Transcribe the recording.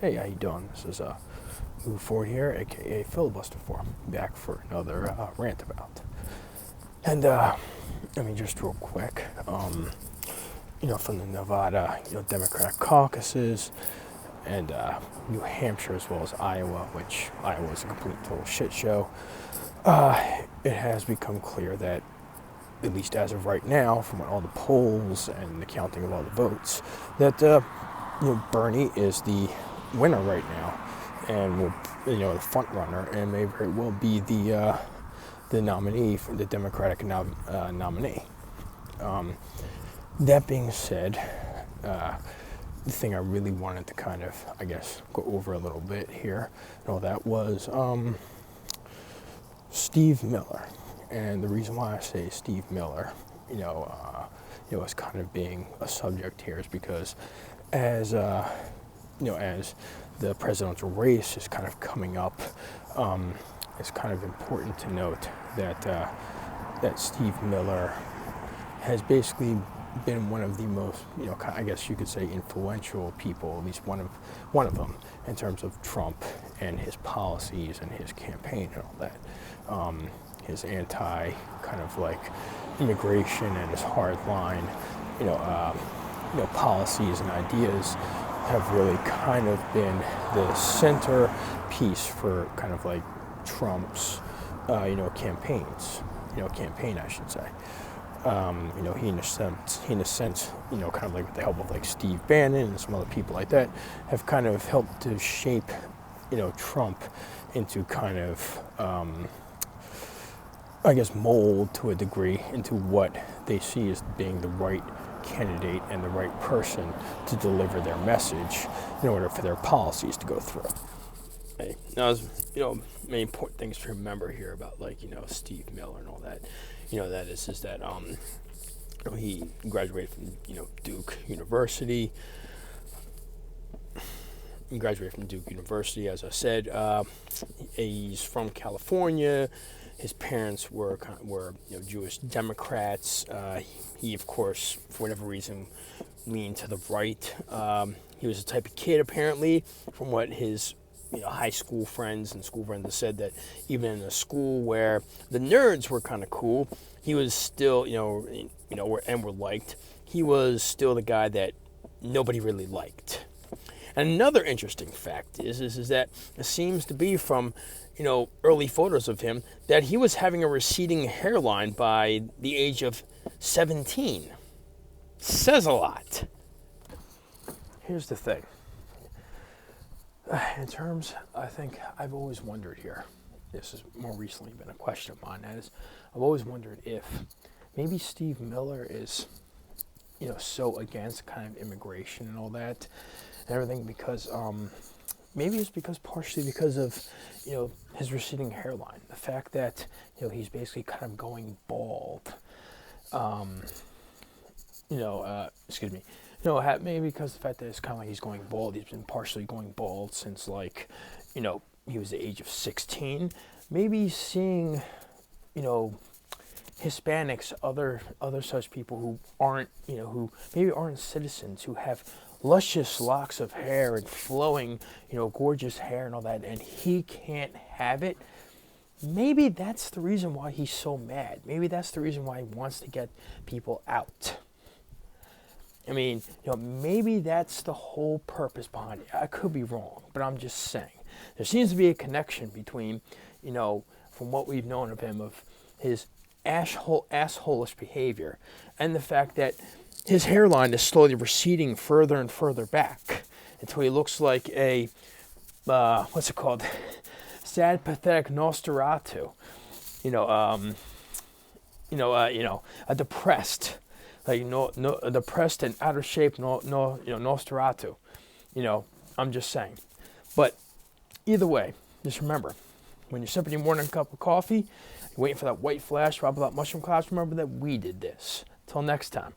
Hey, how you doing? This is Move Forward here, aka Filibuster 4, back for another rant about. And just real quick, from the Nevada, Democratic caucuses, and New Hampshire as well as Iowa, which Iowa is a complete total shit show. It has become clear that, at least as of right now, from all the polls and the counting of all the votes, that Bernie is the winner right now, and will, the front runner, and may very well be the nominee for the Democratic nominee. That being said, the thing I really wanted to kind of, go over a little bit here, and all that was Steve Miller. And the reason why I say Steve Miller, as kind of being a subject here is because as the presidential race is kind of coming up, it's kind of important to note that that Steve Miller has basically been one of the most, I guess you could say, influential people, at least one of them, in terms of Trump and his policies and his campaign and all that. His anti kind of like immigration and his hard line, policies and ideas have really kind of been the center piece for kind of like Trump's, campaigns, campaign, I should say. He in a sense, kind of like with the help of like Steve Bannon and some other people like that, have kind of helped to shape, Trump into kind of, mold to a degree into what they see as being the right candidate and the right person to deliver their message in order for their policies to go through. Hey, now, many important things to remember here about Steve Miller and all that. That is that he graduated from Duke University. He graduated from Duke University, as I said. He's from California. His parents were Jewish Democrats. He, of course, for whatever reason, leaned to the right. He was the type of kid, apparently, from what his high school friends and school friends have said, that even in a school where the nerds were kind of cool, he was still, and were liked. He was still the guy that nobody really liked. And another interesting fact is that it seems to be from early photos of him that he was having a receding hairline by the age of 17. Says a lot. Here's the thing. In terms, I think I've always wondered here, this has more recently been a question of mine, that is, I've always wondered if maybe Steve Miller is, so against kind of immigration and all that and everything because, maybe it's partially because of, his receding hairline. The fact that, he's basically kind of going bald. Maybe because the fact that it's kind of like he's going bald. He's been partially going bald since he was the age of 16. Maybe seeing, Hispanics, other such people who aren't, who maybe aren't citizens, who have luscious locks of hair and flowing, gorgeous hair and all that, and he can't have it. Maybe that's the reason why he's so mad. Maybe that's the reason why he wants to get people out. I mean, maybe that's the whole purpose behind it. I could be wrong, but I'm just saying. There seems to be a connection between, from what we've known of him, of his asshole-ish behavior, and the fact that his hairline is slowly receding further and further back until he looks like a, sad, pathetic Nosferatu. A depressed, a depressed and out of shape Nosferatu. I'm just saying. But either way, just remember, when you're sipping your morning cup of coffee, you're waiting for that white flash, drop of that mushroom clouds, remember that we did this. Till next time.